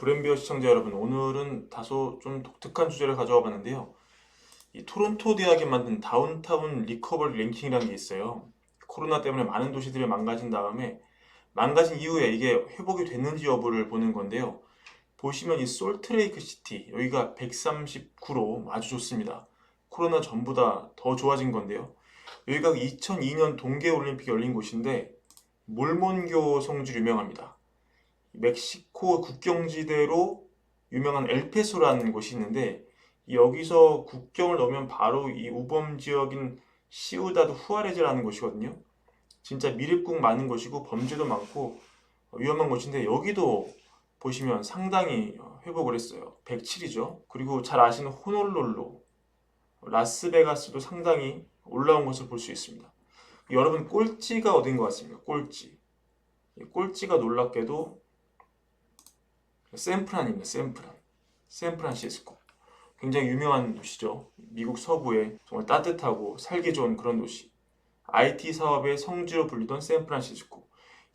브랜비어 시청자 여러분, 오늘은 다소 좀 독특한 주제를 가져와 봤는데요. 이 토론토 대학이 만든 다운타운 리커버리 랭킹이라는 게 있어요. 코로나 때문에 많은 도시들이 망가진 다음에 망가진 이후에 이게 회복이 됐는지 여부를 보는 건데요. 보시면 이 솔트레이크 시티 여기가 139로 아주 좋습니다. 코로나 전보다 더 좋아진 건데요. 여기가 2002년 동계올림픽이 열린 곳인데 몰몬교 성지로 유명합니다. 멕시코 국경지대로 유명한 엘페소라는 곳이 있는데 여기서 국경을 넘으면 바로 이 우범 지역인 시우다드 후아레즈라는 곳이거든요. 진짜 미립국 많은 곳이고 범죄도 많고 위험한 곳인데 여기도 보시면 상당히 회복을 했어요. 107이죠. 그리고 잘 아시는 호놀룰루, 라스베가스도 상당히 올라온 것을 볼 수 있습니다. 여러분 꼴찌가 어딘 것 같습니까? 꼴찌. 꼴찌가 놀랍게도 샌프란입니다. 샌프란시스코. 굉장히 유명한 도시죠. 미국 서부에 정말 따뜻하고 살기 좋은 그런 도시. IT 사업의 성지로 불리던 샌프란시스코.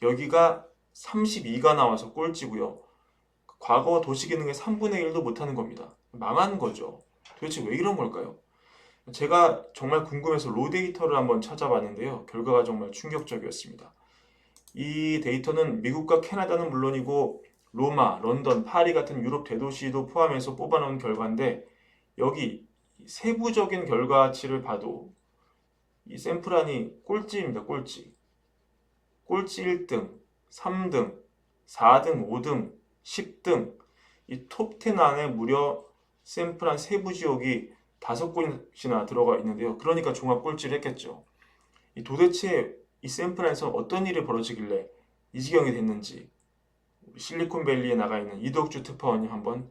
여기가 32가 나와서 꼴찌고요. 과거 도시 기능의 3분의 1도 못하는 겁니다. 망한 거죠. 도대체 왜 이런 걸까요? 제가 정말 궁금해서 로 데이터를 한번 찾아봤는데요. 결과가 정말 충격적이었습니다. 이 데이터는 미국과 캐나다는 물론이고 로마, 런던, 파리 같은 유럽 대도시도 포함해서 뽑아놓은 결과인데 여기 세부적인 결과치를 봐도 이 샌프란이 꼴찌입니다. 꼴찌. 꼴찌 1등, 3등, 4등, 5등, 10등 이 톱 10 안에 무려 샌프란 세부 지역이 5곳이나 들어가 있는데요. 그러니까 종합 꼴찌를 했겠죠. 도대체 이 샌프란에서 어떤 일이 벌어지길래 이 지경이 됐는지 실리콘밸리에 나가 있는 이덕주 특파원님 한번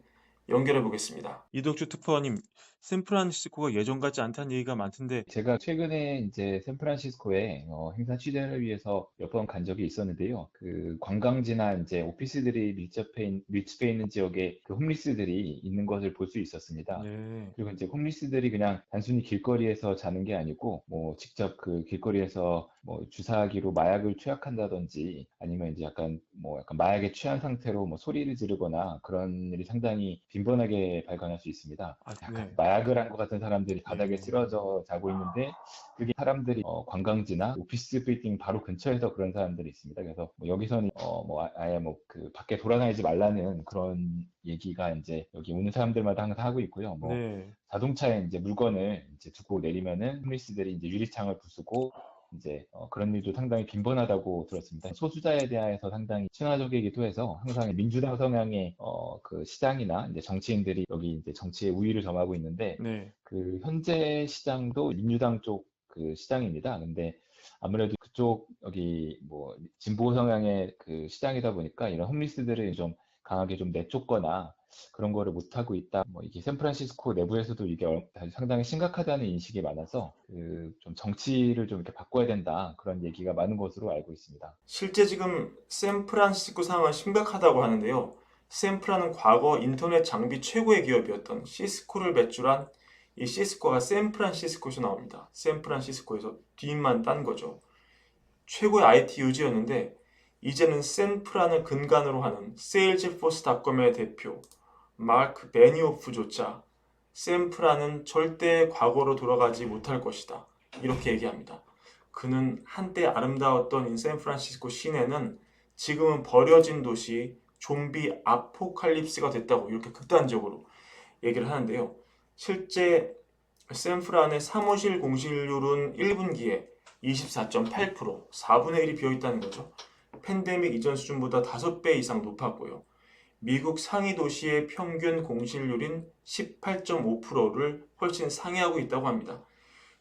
연결해 보겠습니다. 이덕주 특파원님, 샌프란시스코가 예전 같지 않다는 얘기가 많던데. 제가 최근에 이제 샌프란시스코에 행사 취재를 위해서 몇 번 간 적이 있었는데요. 그 관광지나 이제 오피스들이 밀집해 있는 지역에 그 홈리스들이 있는 것을 볼 수 있었습니다. 네. 그리고 이제 홈리스들이 그냥 단순히 길거리에서 자는 게 아니고 뭐 직접 그 길거리에서 뭐 주사기로 마약을 투약한다든지 아니면 이제 약간 마약에 취한 상태로 뭐 소리를 지르거나 그런 일이 상당히 빈번하게 발견할 수 있습니다. 아, 약간 네. 마약을 한 것 같은 사람들이 바닥에 네. 쓰러져 자고 있는데 그게 사람들이 관광지나 오피스 빌딩 바로 근처에서 그런 사람들이 있습니다. 그래서 뭐 여기서는 아예 뭐 그 밖에 돌아다니지 말라는 그런 얘기가 이제 여기 오는 사람들마다 항상 하고 있고요. 뭐 네. 자동차에 이제 물건을 이제 두고 내리면은 홈리스들이 이제 유리창을 부수고 이제 그런 일도 상당히 빈번하다고 들었습니다. 소수자에 대해서 상당히 친화적이기도 해서 항상 민주당 성향의 그 시장이나 이제 정치인들이 여기 이제 정치의 우위를 점하고 있는데 네. 그 현재 시장도 민주당 쪽 그 시장입니다. 근데 아무래도 그쪽 여기 뭐 진보 성향의 그 시장이다 보니까 이런 홈리스들을 좀 강하게 좀 내쫓거나 그런 거를 못하고 있다. 뭐 이게 샌프란시스코 내부에서도 이게 상당히 심각하다는 인식이 많아서 그 좀 정치를 좀 이렇게 바꿔야 된다. 그런 얘기가 많은 것으로 알고 있습니다. 실제 지금 샌프란시스코 상황은 심각하다고 하는데요. 샌프란은 과거 인터넷 장비 최고의 기업이었던 시스코를 배출한 이 시스코가 샌프란시스코에서 나옵니다. 샌프란시스코에서 뒤만 딴 거죠. 최고의 IT 유지였는데 이제는 샌프란을 근간으로 하는 세일즈포스닷컴의 대표 마크 베니오프조차 샌프란은 절대 과거로 돌아가지 못할 것이다. 이렇게 얘기합니다. 그는 한때 아름다웠던 이 샌프란시스코 시내는 지금은 버려진 도시, 좀비 아포칼립스가 됐다고 이렇게 극단적으로 얘기를 하는데요. 실제 샌프란의 사무실 공실률은 1분기에 24.8%, 4분의 1이 비어 있다는 거죠. 팬데믹 이전 수준보다 5배 이상 높았고요. 미국 상위 도시의 평균 공실률인 18.5%를 훨씬 상회하고 있다고 합니다.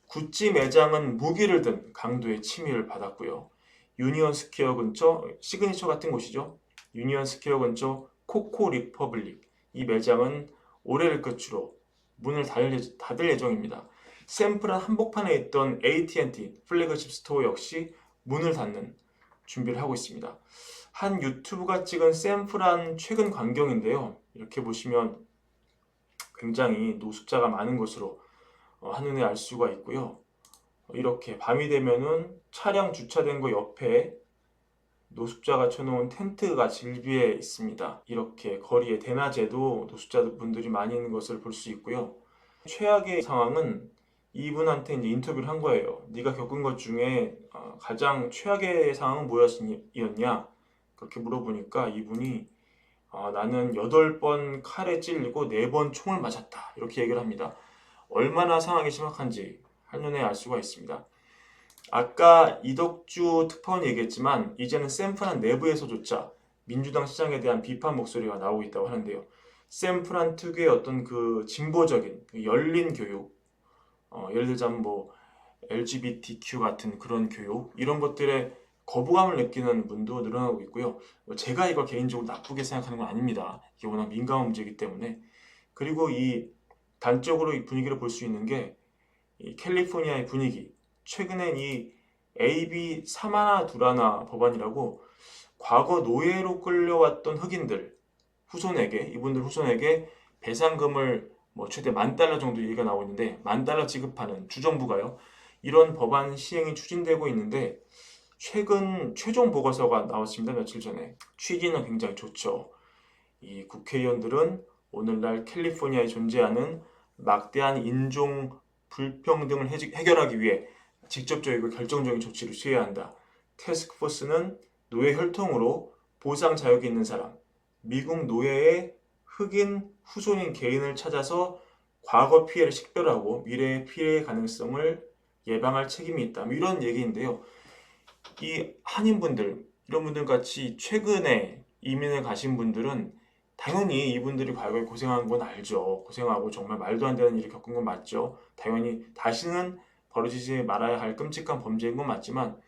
구찌 매장은 무기를 든 강도의 침입을 받았고요. 유니언 스퀘어 근처, 시그니처 같은 곳이죠. 유니언 스퀘어 근처 코코 리퍼블릭. 이 매장은 올해를 끝으로 문을 닫을 예정입니다. 샌프란 한복판에 있던 AT&T 플래그십 스토어 역시 문을 닫는 준비를 하고 있습니다. 한 유튜브가 찍은 샌프란 최근 광경인데요. 이렇게 보시면 굉장히 노숙자가 많은 것으로 한눈에 알 수가 있고요. 이렇게 밤이 되면은 차량 주차된 거 옆에 노숙자가 쳐놓은 텐트가 질비해 있습니다. 이렇게 거리에 대낮에도 노숙자분들이 많이 있는 것을 볼 수 있고요. 최악의 상황은 이분한테 이제 인터뷰를 한 거예요. 네가 겪은 것 중에 가장 최악의 상황은 뭐였냐? 그렇게 물어보니까 이분이 나는 8번 칼에 찔리고 4번 총을 맞았다. 이렇게 얘기를 합니다. 얼마나 상황이 심각한지 한눈에 알 수가 있습니다. 아까 이덕주 특파원이 얘기했지만 이제는 샌프란 내부에서조차 민주당 시장에 대한 비판 목소리가 나오고 있다고 하는데요. 샌프란 특유의 어떤 그 진보적인 열린 교육, 예를 들자면 뭐 LGBTQ 같은 그런 교육 이런 것들에 거부감을 느끼는 분도 늘어나고 있고요. 제가 이걸 개인적으로 나쁘게 생각하는 건 아닙니다. 이게 워낙 민감한 문제이기 때문에. 그리고 이 단적으로 이 분위기를 볼 수 있는 게 이 캘리포니아의 분위기. 최근엔 이 AB 3하나 2하나 법안이라고 과거 노예로 끌려왔던 흑인들 이분들 후손에게 배상금을 뭐 최대 $10,000 정도 얘기가 나오고 있는데 $10,000 지급하는 주정부가요. 이런 법안 시행이 추진되고 있는데 최근 최종 보고서가 나왔습니다. 며칠 전에. 취지는 굉장히 좋죠. 이 국회의원들은 오늘날 캘리포니아에 존재하는 막대한 인종 불평등을 해결하기 위해 직접적이고 결정적인 조치를 취해야 한다. 태스크포스는 노예 혈통으로 보상 자격이 있는 사람, 미국 노예의 흑인 후손인 개인을 찾아서 과거 피해를 식별하고 미래의 피해 가능성을 예방할 책임이 있다. 이런 얘기인데요. 이 한인분들, 이런 분들 같이 최근에 이민을 가신 분들은 당연히 이분들이 과거에 고생한 건 알죠. 고생하고 정말 말도 안 되는 일을 겪은 건 맞죠. 당연히 다시는 벌어지지 말아야 할 끔찍한 범죄인 건 맞지만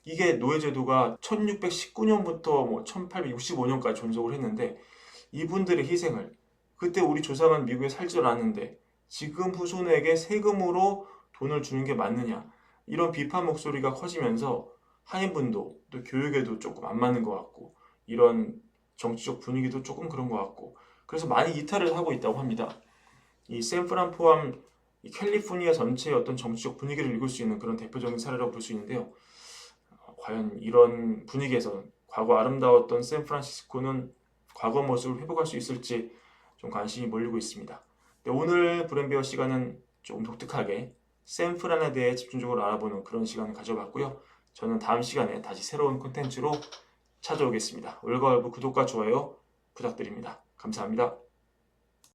이게 노예제도가 1619년부터 뭐 1865년까지 존속을 했는데 이분들의 희생을 그때 우리 조상은 미국에 살지도 않았는데 지금 후손에게 세금으로 돈을 주는 게 맞느냐 이런 비판 목소리가 커지면서 한인분도 또 교육에도 조금 안 맞는 것 같고 이런 정치적 분위기도 조금 그런 것 같고 그래서 많이 이탈을 하고 있다고 합니다. 이 샌프란 포함 이 캘리포니아 전체의 어떤 정치적 분위기를 읽을 수 있는 그런 대표적인 사례라고 볼 수 있는데요. 과연 이런 분위기에서 과거 아름다웠던 샌프란시스코는 과거 모습을 회복할 수 있을지 좀 관심이 몰리고 있습니다. 오늘 브랜비어 시간은 조금 독특하게 샌프란에 대해 집중적으로 알아보는 그런 시간을 가져봤고요. 저는 다음 시간에 다시 새로운 콘텐츠로 찾아오겠습니다. 월가월부 구독과 좋아요 부탁드립니다. 감사합니다.